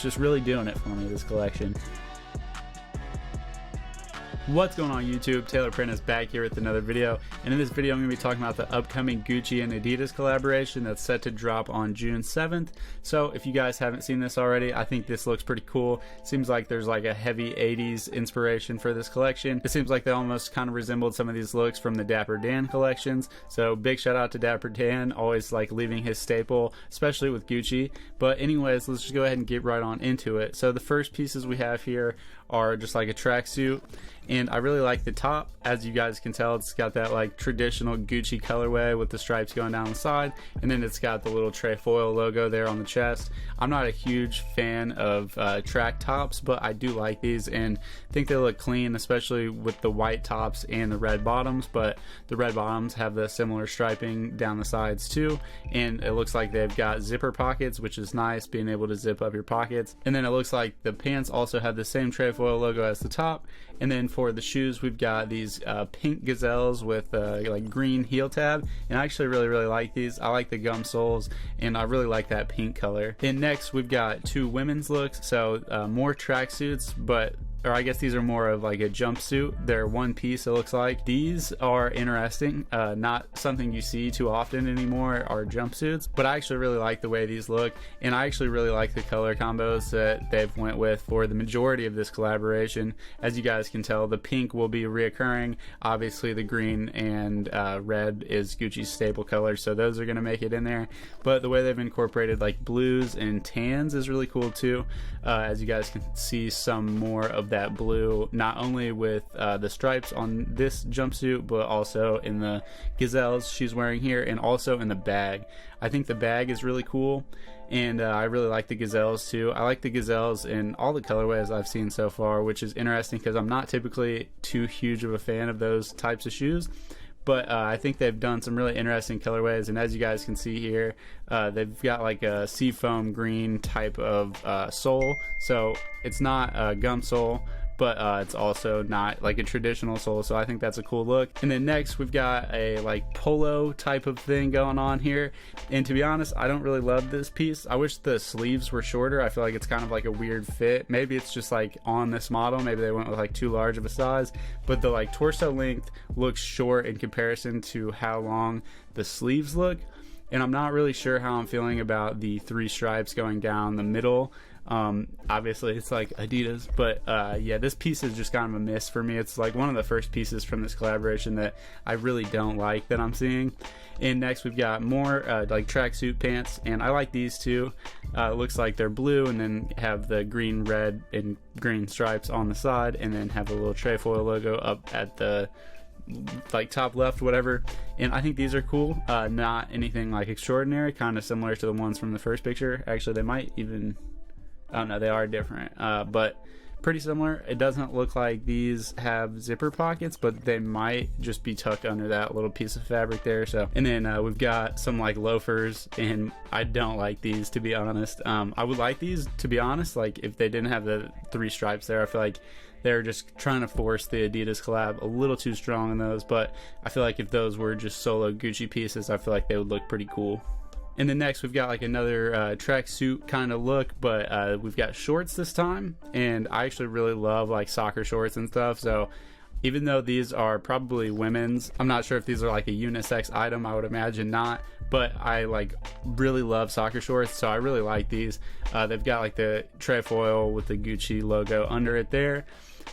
just really doing it for me, this collection. What's going on YouTube? Taylor Print is back here with another video, and in this video I'm going to be talking about the upcoming Gucci and Adidas collaboration that's set to drop on June 7th. So if you guys haven't seen this already, I think this looks pretty cool. Seems like there's like a heavy 80s inspiration for this collection. It seems like they almost kind of resembled some of these looks from the Dapper Dan collections, so big shout out to Dapper Dan, always like leaving his staple, especially with Gucci. But anyways, let's just go ahead and get right on into it. So the first pieces we have here are just like a tracksuit, and I really like the top. As you guys can tell, it's got that like traditional Gucci colorway with the stripes going down the side, and then it's got the little trefoil logo there on the chest. I'm not a huge fan of track tops, but I do like these and think they look clean, especially with the white tops and the red bottoms. But the red bottoms have the similar striping down the sides too, and it looks like they've got zipper pockets, which is nice, being able to zip up your pockets. And then it looks like the pants also have the same trefoil logo as the top. And then for the shoes, we've got these pink gazelles with like green heel tab, and I actually really like these. I like the gum soles, and I really like that pink color. And next we've got two women's looks, so more tracksuits, but or I guess these are more of like a jumpsuit. They're one piece, it looks like. These are interesting, not something you see too often anymore are jumpsuits, but I actually really like the way these look, and I actually really like the color combos that they've went with for the majority of this collaboration. As you guys can tell, the pink will be reoccurring. Obviously the green and red is Gucci's staple color, so those are gonna make it in there, but the way they've incorporated like blues and tans is really cool too. As you guys can see, some more of that blue, not only with the stripes on this jumpsuit, but also in the gazelles she's wearing here, and also in the bag. I think the bag is really cool, and I really like the gazelles too. I like the gazelles in all the colorways I've seen so far, which is interesting because I'm not typically too huge of a fan of those types of shoes. But I think they've done some really interesting colorways, and as you guys can see here, they've got like a seafoam green type of sole, so it's not a gum sole, but it's also not like a traditional sole, so I think that's a cool look. And then next we've got a like polo type of thing going on here, and to be honest, I don't really love this piece. I wish the sleeves were shorter. I feel like it's kind of like a weird fit. Maybe it's just like on this model, maybe they went with like too large of a size, but the like torso length looks short in comparison to how long the sleeves look, and I'm not really sure how I'm feeling about the three stripes going down the middle. Obviously it's like Adidas, but yeah, this piece is just kind of a miss for me. It's like one of the first pieces from this collaboration that I really don't like that I'm seeing. And next we've got more like tracksuit pants, and I like these too. It looks like they're blue and then have the green, red, and green stripes on the side, and then have a little trefoil logo up at the like top left, whatever. And I think these are cool. Not anything like extraordinary, kind of similar to the ones from the first picture. Actually, they might even, I don't know, they are different, but pretty similar. It doesn't look like these have zipper pockets, but they might just be tucked under that little piece of fabric there. So, and then we've got some like loafers, and I don't like these, to be honest. I would like these, to be honest, like if they didn't have the three stripes there. I feel like they're just trying to force the Adidas collab a little too strong in those, but I feel like if those were just solo Gucci pieces, I feel like they would look pretty cool. And then next we've got like another tracksuit kind of look, but we've got shorts this time, and I actually really love like soccer shorts and stuff. So even though these are probably women's, I'm not sure if these are like a unisex item, I would imagine not, but I like really love soccer shorts, so I really like these. They've got like the trefoil with the Gucci logo under it there.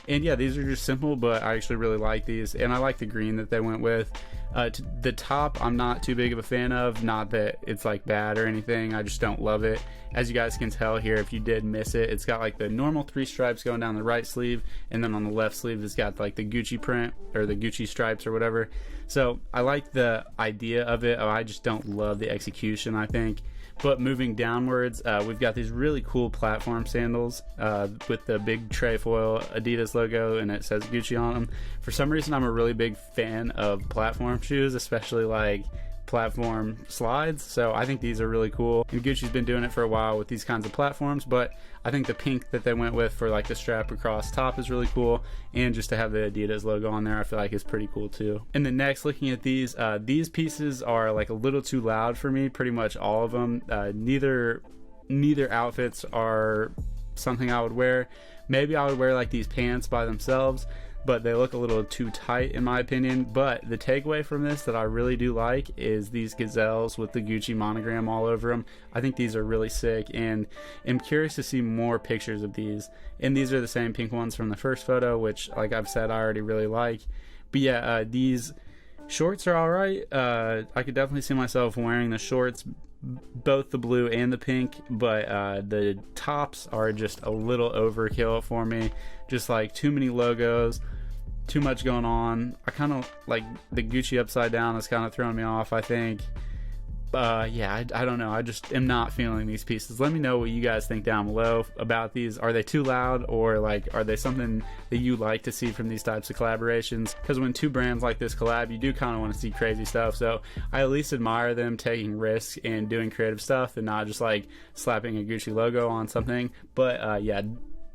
And yeah, these are just simple, but I actually really like these, and I like the green that they went with. The top I'm not too big of a fan of, not that it's like bad or anything, I just don't love it. As you guys can tell here, if you did miss it, it's got like the normal three stripes going down the right sleeve, and then on the left sleeve it's got like the Gucci print or the Gucci stripes or whatever. So I like the idea of it, I just don't love the execution, I think. But moving downwards, we've got these really cool platform sandals with the big trefoil Adidas logo, and it says Gucci on them. For some reason, I'm a really big fan of platform shoes, especially like platform slides, so I think these are really cool, and Gucci's been doing it for a while with these kinds of platforms, but I think the pink that they went with for like the strap across top is really cool, and just to have the Adidas logo on there I feel like is pretty cool too. And then next, looking at these pieces are like a little too loud for me, pretty much all of them. Neither outfits are something I would wear. Maybe I would wear like these pants by themselves, but they look a little too tight in my opinion. But the takeaway from this that I really do like is these gazelles with the Gucci monogram all over them. I think these are really sick, and I'm curious to see more pictures of these. And these are the same pink ones from the first photo, which, like I've said, I already really like. But yeah, these shorts are alright. I could definitely see myself wearing the shorts, both the blue and the pink, but the tops are just a little overkill for me. Just like too many logos, too much going on. I kind of like the Gucci upside down is kind of throwing me off, I think. Yeah, I don't know. I just am not feeling these pieces. Let me know what you guys think down below about these. Are they too loud, or like are they something that you like to see from these types of collaborations? Because when two brands like this collab, you do kind of want to see crazy stuff. So I at least admire them taking risks and doing creative stuff and not just like slapping a Gucci logo on something. But yeah,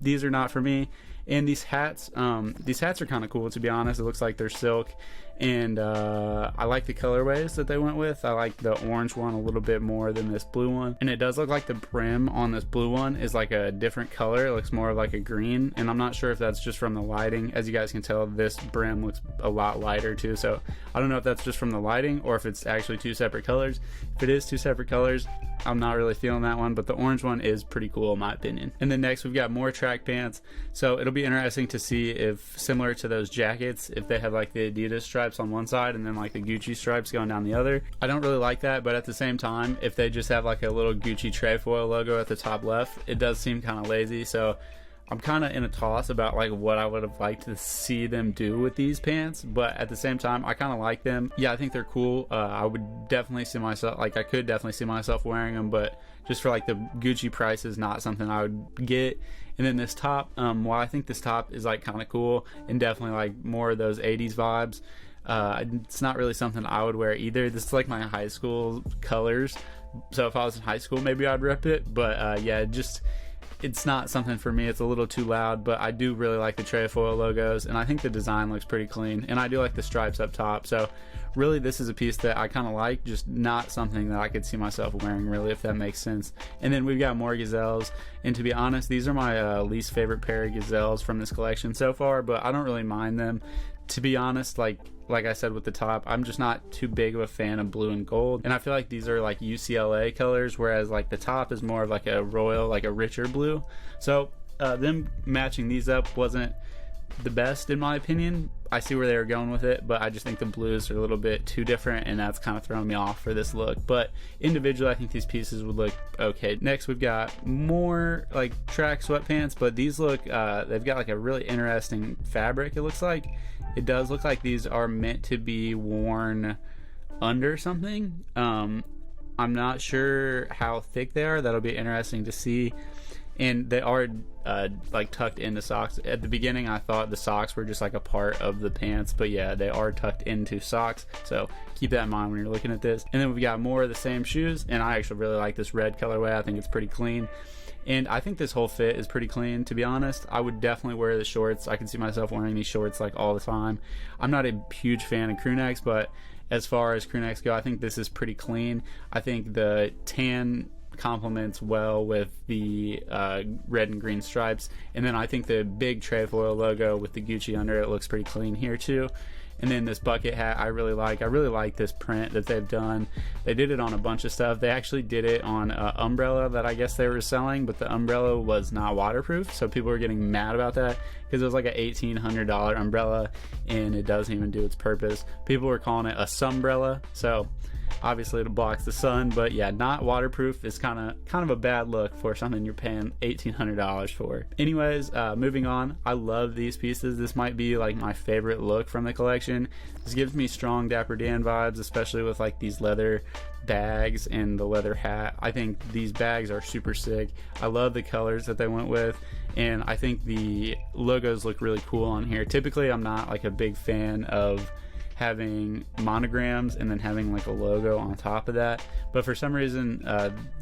these are not for me. And these hats are kind of cool, to be honest. It looks like they're silk, and I like the colorways that they went with. I like the orange one a little bit more than this blue one, and it does look like the brim on this blue one is like a different color. It looks more like a green, and I'm not sure if that's just from the lighting. As you guys can tell, this brim looks a lot lighter too, so I don't know if that's just from the lighting or if it's actually two separate colors. If it is two separate colors, I'm not really feeling that one, but the orange one is pretty cool in my opinion. And then next we've got more track pants. So it'll be interesting to see if, similar to those jackets, if they have like the Adidas stripes on one side and then like the Gucci stripes going down the other. I don't really like that, but at the same time, if they just have like a little Gucci trefoil logo at the top left, it does seem kind of lazy. So I'm kind of in a toss about like what I would have liked to see them do with these pants, but at the same time I kind of like them. Yeah, I think they're cool. I would definitely see myself, like I could definitely see myself wearing them, but just for like the Gucci price is not something I would get. And then this top, while I think this top is like kind of cool and definitely like more of those 80s vibes, it's not really something I would wear either. This is like my high school colors, so if I was in high school maybe I'd rep it, but yeah, it's not something for me. It's a little too loud, but I do really like the trefoil logos, and I think the design looks pretty clean, and I do like the stripes up top. So really this is a piece that I kind of like, just not something that I could see myself wearing really, if that makes sense. And then we've got more gazelles, and to be honest, these are my least favorite pair of gazelles from this collection so far, but I don't really mind them. To be honest, like I said with the top, I'm just not too big of a fan of blue and gold, and I feel like these are like UCLA colors, whereas like the top is more of like a royal, like a richer blue. So them matching these up wasn't the best in my opinion. I see where they were going with it, but I just think the blues are a little bit too different, and that's kind of throwing me off for this look. But individually, I think these pieces would look okay. Next, we've got more like track sweatpants, but these look, they've got like a really interesting fabric, it looks like. It does look like these are meant to be worn under something. I'm not sure how thick they are. That'll be interesting to see. And they are like tucked into socks. At the beginning I thought the socks were just like a part of the pants, but yeah, they are tucked into socks, so keep that in mind when you're looking at this. And then we've got more of the same shoes, and I actually really like this red colorway. I think it's pretty clean, and I think this whole fit is pretty clean, to be honest. I would definitely wear the shorts. I can see myself wearing these shorts like all the time. I'm not a huge fan of crew necks, but as far as crew necks go, I think this is pretty clean. I think the tan complements well with the red and green stripes, and then I think the big trefoil logo with the Gucci under it looks pretty clean here too. And then this bucket hat I really like this print that they've done. They did it on a bunch of stuff. They actually did it on an umbrella that I guess they were selling, but the umbrella was not waterproof, so people were getting mad about that because it was like a $1,800 umbrella and it doesn't even do its purpose. People were calling it a sunbrella, so obviously it blocks the sun, but yeah, not waterproof is kind of a bad look for something you're paying $1,800 for. Anyways, moving on. I love these pieces. This might be like my favorite look from the collection. This gives me strong Dapper Dan vibes, especially with like these leather bags and the leather hat. I think these bags are super sick. I love the colors that they went with, and I think the logos look really cool on here. Typically I'm not like a big fan of having monograms and then having like a logo on top of that, but for some reason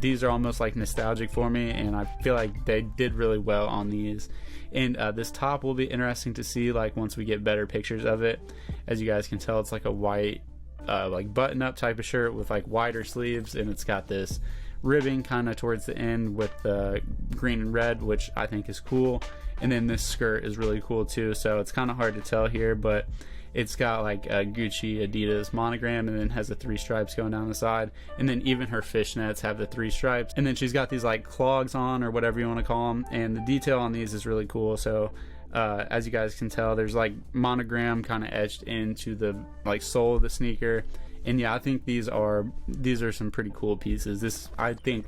these are almost like nostalgic for me, and I feel like they did really well on these. And this top will be interesting to see like once we get better pictures of it. As you guys can tell, it's like a white like button up type of shirt with like wider sleeves, and it's got this ribbing kind of towards the end with the green and red, which I think is cool. And then this skirt is really cool too, so it's kind of hard to tell here, but it's got like a Gucci Adidas monogram, and then has the 3 stripes going down the side, and then even her fishnets have the 3 stripes, and then she's got these like clogs on, or whatever you want to call them, and the detail on these is really cool. So as you guys can tell, there's like monogram kind of etched into the like sole of the sneaker. And yeah, I think these are some pretty cool pieces. This, I think,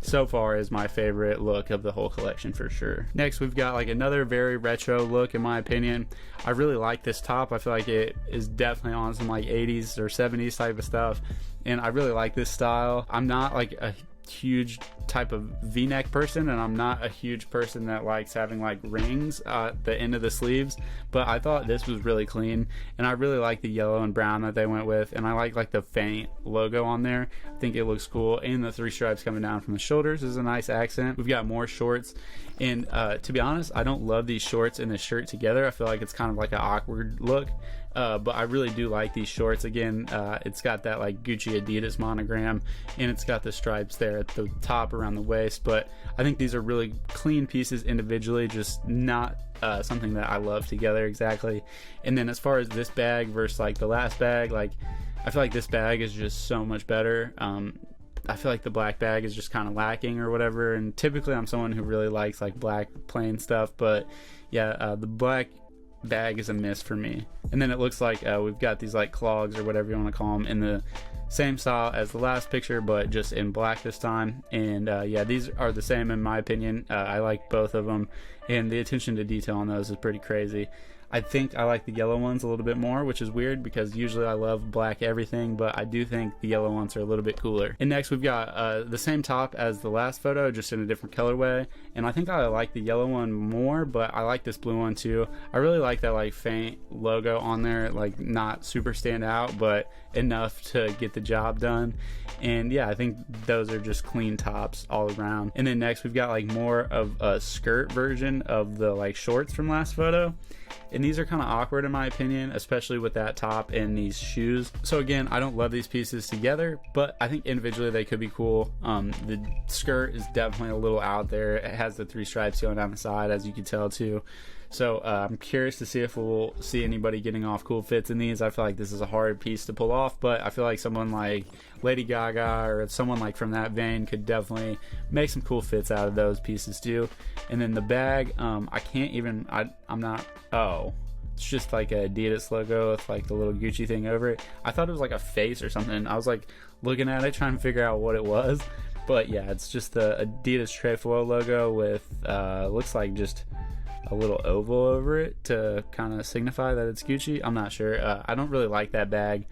so far is my favorite look of the whole collection for sure. Next, we've got like another very retro look, in my opinion. I really like this top. I feel like it is definitely on some like 80s or 70s type of stuff, and I really like this style. I'm not like a huge type of v-neck person, and I'm not a huge person that likes having like rings at the end of the sleeves, but I thought this was really clean, and I really like the yellow and brown that they went with, and I like the faint logo on there. I think it looks cool, and the 3 stripes coming down from the shoulders is a nice accent. We've got more shorts, and to be honest, I don't love these shorts and this shirt together. I feel like it's kind of like an awkward look. But I really do like these shorts. Again, it's got that like Gucci Adidas monogram, and it's got the stripes there at the top around the waist, but I think these are really clean pieces individually, just not something that I love together exactly. And then as far as this bag versus like the last bag, like I feel like this bag is just so much better. I feel like the black bag is just kind of lacking or whatever, and typically I'm someone who really likes like black plain stuff, but yeah, the black bag is a miss for me. And then it looks like we've got these like clogs or whatever you want to call them in the same style as the last picture, but just in black this time. And yeah, these are the same in my opinion. I like both of them, and the attention to detail on those is pretty crazy. I think I like the yellow ones a little bit more, which is weird because usually I love black everything, but I do think the yellow ones are a little bit cooler. And next we've got the same top as the last photo, just in a different colorway, and I think I like the yellow one more, but I like this blue one too. I really like that like faint logo on there, like not super stand out, but enough to get the job done. And yeah, I think those are just clean tops all around. And then next we've got like more of a skirt version of the like shorts from last photo, and these are kind of awkward in my opinion, especially with that top and these shoes. So again, I don't love these pieces together, but I think individually they could be cool. The skirt is definitely a little out there. It has the 3 stripes going down the side, as you can tell too. So I'm curious to see if we'll see anybody getting off cool fits in these. I feel like this is a hard piece to pull off, but I feel like someone like Lady Gaga or someone like from that vein could definitely make some cool fits out of those pieces too. And then the bag, I can't even, I'm not, oh, it's just like a Adidas logo with like the little Gucci thing over it. I thought it was like a face or something. I was like looking at it trying to figure out what it was, but yeah, it's just the Adidas trefoil logo with looks like just a little oval over it to kind of signify that it's Gucci. I'm not sure. I don't really like that bag.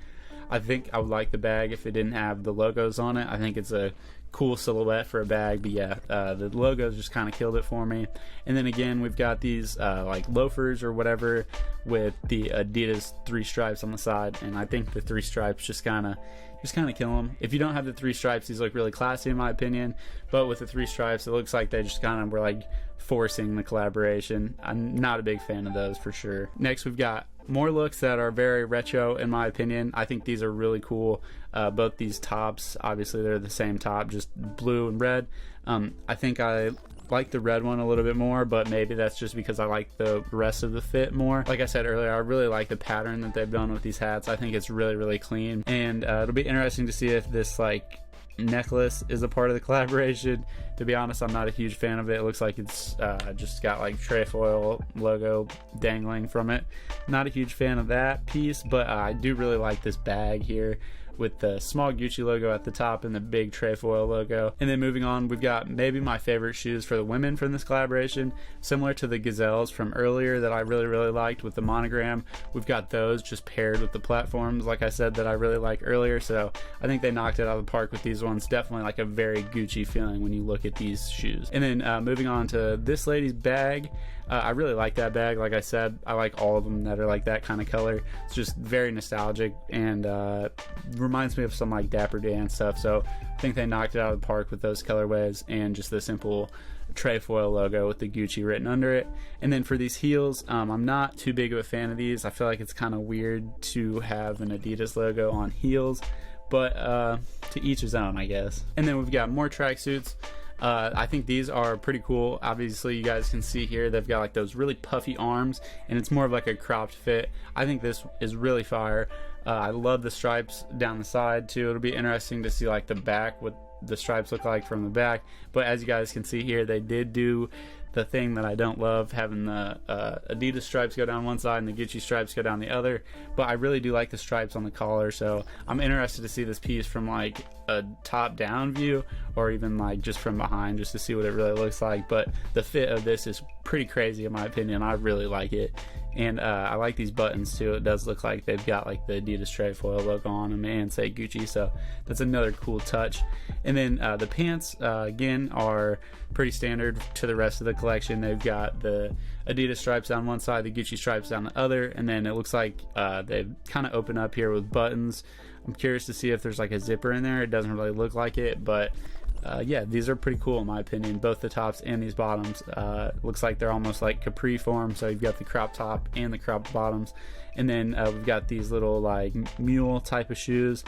I think I would like the bag if it didn't have the logos on it. I think it's a cool silhouette for a bag, but yeah, the logos just kind of killed it for me. And then again, we've got these like loafers or whatever with the Adidas 3 stripes on the side, and I think the 3 stripes just kind of kill them. If you don't have the 3 stripes, these look really classy in my opinion, but with the 3 stripes it looks like they just kind of were like forcing the collaboration. I'm not a big fan of those for sure. Next we've got more looks that are very retro in my opinion. I think these are really cool. Both these tops, obviously they're the same top, just blue and red. I think I like the red one a little bit more, but maybe that's just because I like the rest of the fit more. Like I said earlier, I really like the pattern that they've done with these hats. I think it's really, really clean, and it'll be interesting to see if this like necklace is a part of the collaboration. To be honest, I'm not a huge fan of it. It looks like it's just got like trefoil logo dangling from it. Not a huge fan of that piece, but I do really like this bag here with the small Gucci logo at the top and the big trefoil logo. And then moving on, we've got maybe my favorite shoes for the women from this collaboration, similar to the gazelles from earlier that I really, really liked with the monogram. We've got those just paired with the platforms, like I said, that I really like earlier. So I think they knocked it out of the park with these ones. Definitely like a very Gucci feeling when you look at these shoes. And then moving on to this lady's bag, I really like that bag. Like I said, I like all of them that are like that kind of color. It's just very nostalgic and reminds me of some like Dapper Dan stuff. So I think they knocked it out of the park with those colorways and just the simple trefoil logo with the Gucci written under it. And then for these heels, I'm not too big of a fan of these. I feel like it's kind of weird to have an Adidas logo on heels, but to each his own, I guess. And then we've got more tracksuits. I think these are pretty cool. Obviously you guys can see here they've got like those really puffy arms, and it's more of like a cropped fit. I think this is really fire. I love the stripes down the side too. It'll be interesting to see like the back, what the stripes look like from the back. But as you guys can see here, they did do the thing that I don't love, having the Adidas stripes go down one side and the Gucci stripes go down the other. But I really do like the stripes on the collar, so I'm interested to see this piece from like a top down view, or even like just from behind, just to see what it really looks like. But the fit of this is pretty crazy in my opinion. I really like it. And I like these buttons too. It does look like they've got like the Adidas trefoil logo on them and say Gucci, so that's another cool touch. And then the pants again are pretty standard to the rest of the collection. They've got the Adidas stripes down one side, the Gucci stripes down the other, and then it looks like they've kind of opened up here with buttons. I'm curious to see if there's like a zipper in there. It doesn't really look like it, but yeah, these are pretty cool in my opinion, both the tops and these bottoms. Looks like they're almost like capri form, so you've got the crop top and the crop bottoms. And then we've got these little like mule type of shoes.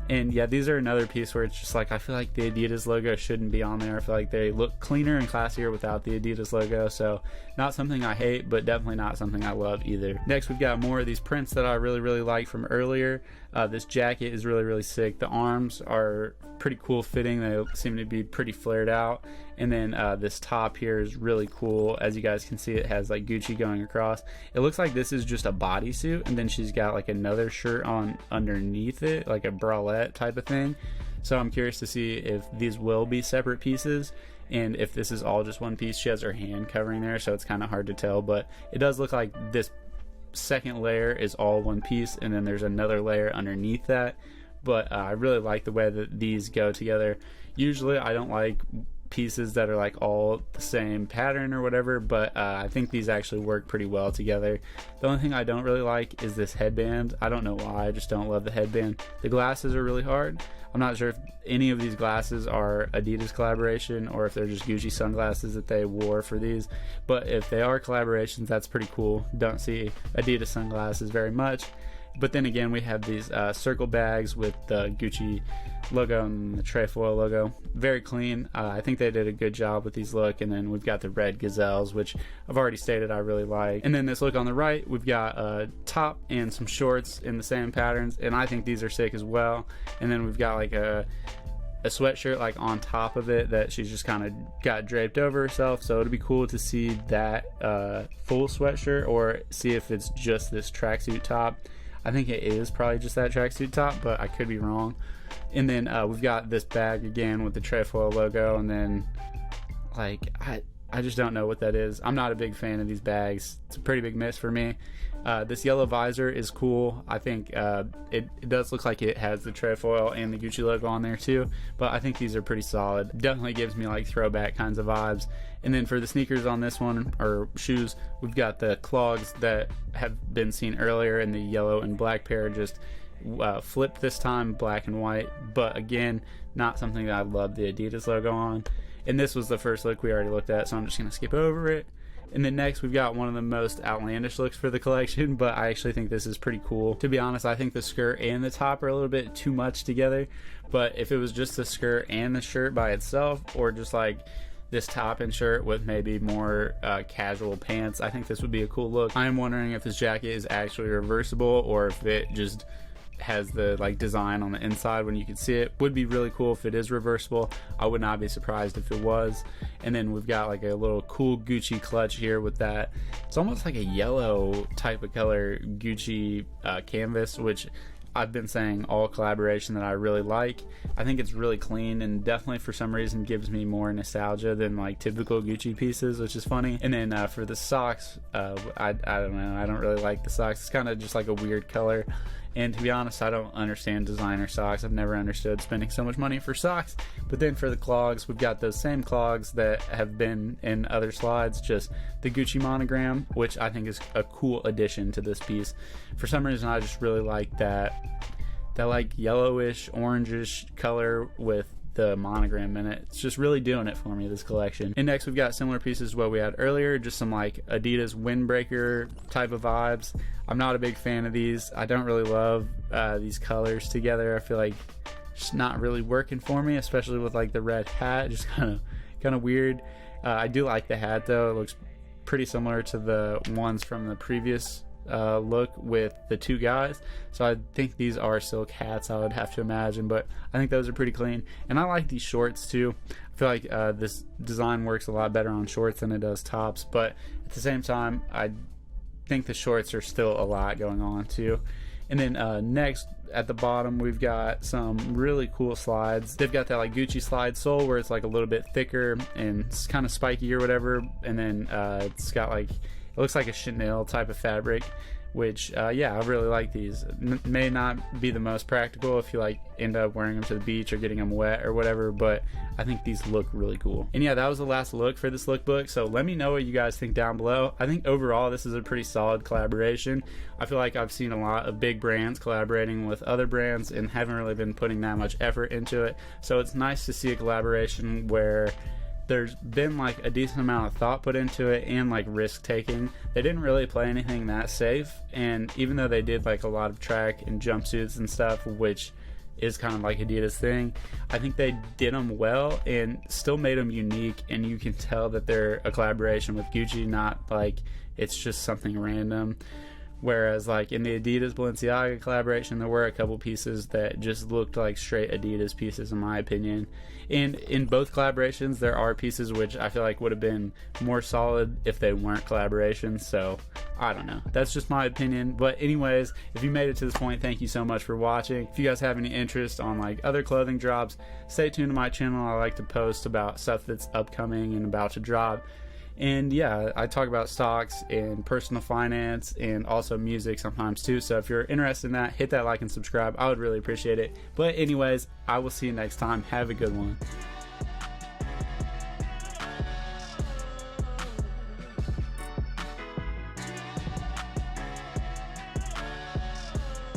And yeah, these are another piece where it's just like, I feel like the Adidas logo shouldn't be on there. I feel like they look cleaner and classier without the Adidas logo. So not something I hate, but definitely not something I love either. Next, we've got more of these prints that I really like from earlier. This jacket is really sick. The arms are pretty cool fitting. They seem to be pretty flared out. And then this top here is really cool. As you guys can see, it has like Gucci going across. It looks like this is just a bodysuit, and then she's got like another shirt on underneath it, like a bralette type of thing. So I'm curious to see if these will be separate pieces, and if this is all just one piece. She has her hand covering there, so it's kind of hard to tell, but it does look like this second layer is all one piece, and then there's another layer underneath that. But I really like the way that these go together. Usually I don't like pieces that are like all the same pattern or whatever, but I think these actually work pretty well together. The only thing I don't really like is this headband. I don't know why, I just don't love the headband. The glasses are really hard. I'm not sure if any of these glasses are Adidas collaboration or if they're just Gucci sunglasses that they wore for these, but if they are collaborations, that's pretty cool. Don't see Adidas sunglasses very much. But then again, we have these circle bags with the Gucci logo and the trefoil logo. Very clean. I think they did a good job with these look. And then we've got the red gazelles, which I've already stated I really like. And then this look on the right, we've got a top and some shorts in the same patterns, and I think these are sick as well. And then we've got like a sweatshirt like on top of it that she's just kind of got draped over herself. So it'd be cool to see that full sweatshirt, or see if it's just this tracksuit top. I think it is probably just that tracksuit top, but I could be wrong. And then we've got this bag again with the trefoil logo, and then like I just don't know what that is. I'm not a big fan of these bags. It's a pretty big miss for me. This yellow visor is cool. I think it does look like it has the trefoil and the Gucci logo on there too, but I think these are pretty solid. Definitely gives me like throwback kinds of vibes. And then for the sneakers on this one, or shoes, we've got the clogs that have been seen earlier in the yellow and black pair, just flipped this time, black and white. But again, not something that I love the Adidas logo on. And this was the first look we already looked at, so I'm just gonna skip over it. And then next we've got one of the most outlandish looks for the collection, but I actually think this is pretty cool. To be honest, I think the skirt and the top are a little bit too much together, but if it was just the skirt and the shirt by itself, or just like this top and shirt with maybe more casual pants, I think this would be a cool look. I'm wondering if this jacket is actually reversible, or if it just has the like design on the inside when you can see it. Would be really cool if it is reversible. I would not be surprised if it was. And then we've got like a little cool Gucci clutch here with that. It's almost like a yellow type of color Gucci canvas, which I've been saying all collaboration that I really like. I think it's really clean, and definitely for some reason gives me more nostalgia than like typical Gucci pieces, which is funny. And then for the socks, I don't know, I don't really like the socks. It's kind of just like a weird color, and to be honest, I don't understand designer socks. I've never understood spending so much money for socks. But then for the clogs, we've got those same clogs that have been in other slides, just the Gucci monogram, which I think is a cool addition to this piece. For some reason, I just really like that like yellowish, orangish color with the monogram in it. It's just really doing it for me, this collection. And next we've got similar pieces to what we had earlier, just some like Adidas Windbreaker type of vibes. I'm not a big fan of these. I don't really love these colors together. I feel like it's not really working for me, especially with like the red hat, just kind of weird. I do like the hat though. It looks pretty similar to the ones from the previous look with the two guys, so I think these are silk hats, I would have to imagine, but I think those are pretty clean. And I like these shorts too. I feel like this design works a lot better on shorts than it does tops, but at the same time I think the shorts are still a lot going on too. And then next at the bottom we've got some really cool slides. They've got that like Gucci slide sole where it's like a little bit thicker and it's kind of spiky or whatever, and then it's got like, it looks like a chenille type of fabric, which yeah, I really like these. May not be the most practical if you like end up wearing them to the beach or getting them wet or whatever, but I think these look really cool. And yeah, that was the last look for this lookbook, so let me know what you guys think down below. I think overall this is a pretty solid collaboration. I feel like I've seen a lot of big brands collaborating with other brands and haven't really been putting that much effort into it, so it's nice to see a collaboration where there's been like a decent amount of thought put into it and like risk taking. They didn't really play anything that safe, and even though they did like a lot of track and jumpsuits and stuff, which is kind of like Adidas thing, I think they did them well and still made them unique, and you can tell that they're a collaboration with Gucci, not like it's just something random. Whereas like in the Adidas Balenciaga collaboration, there were a couple pieces that just looked like straight Adidas pieces in my opinion. And in both collaborations there are pieces which I feel like would have been more solid if they weren't collaborations, so I don't know, that's just my opinion. But anyways, if you made it to this point, thank you so much for watching. If you guys have any interest on like other clothing drops, stay tuned to my channel. I like to post about stuff that's upcoming and about to drop. And yeah, I talk about stocks and personal finance and also music sometimes too. So if you're interested in that, hit that like and subscribe. I would really appreciate it. But anyways, I will see you next time. Have a good one.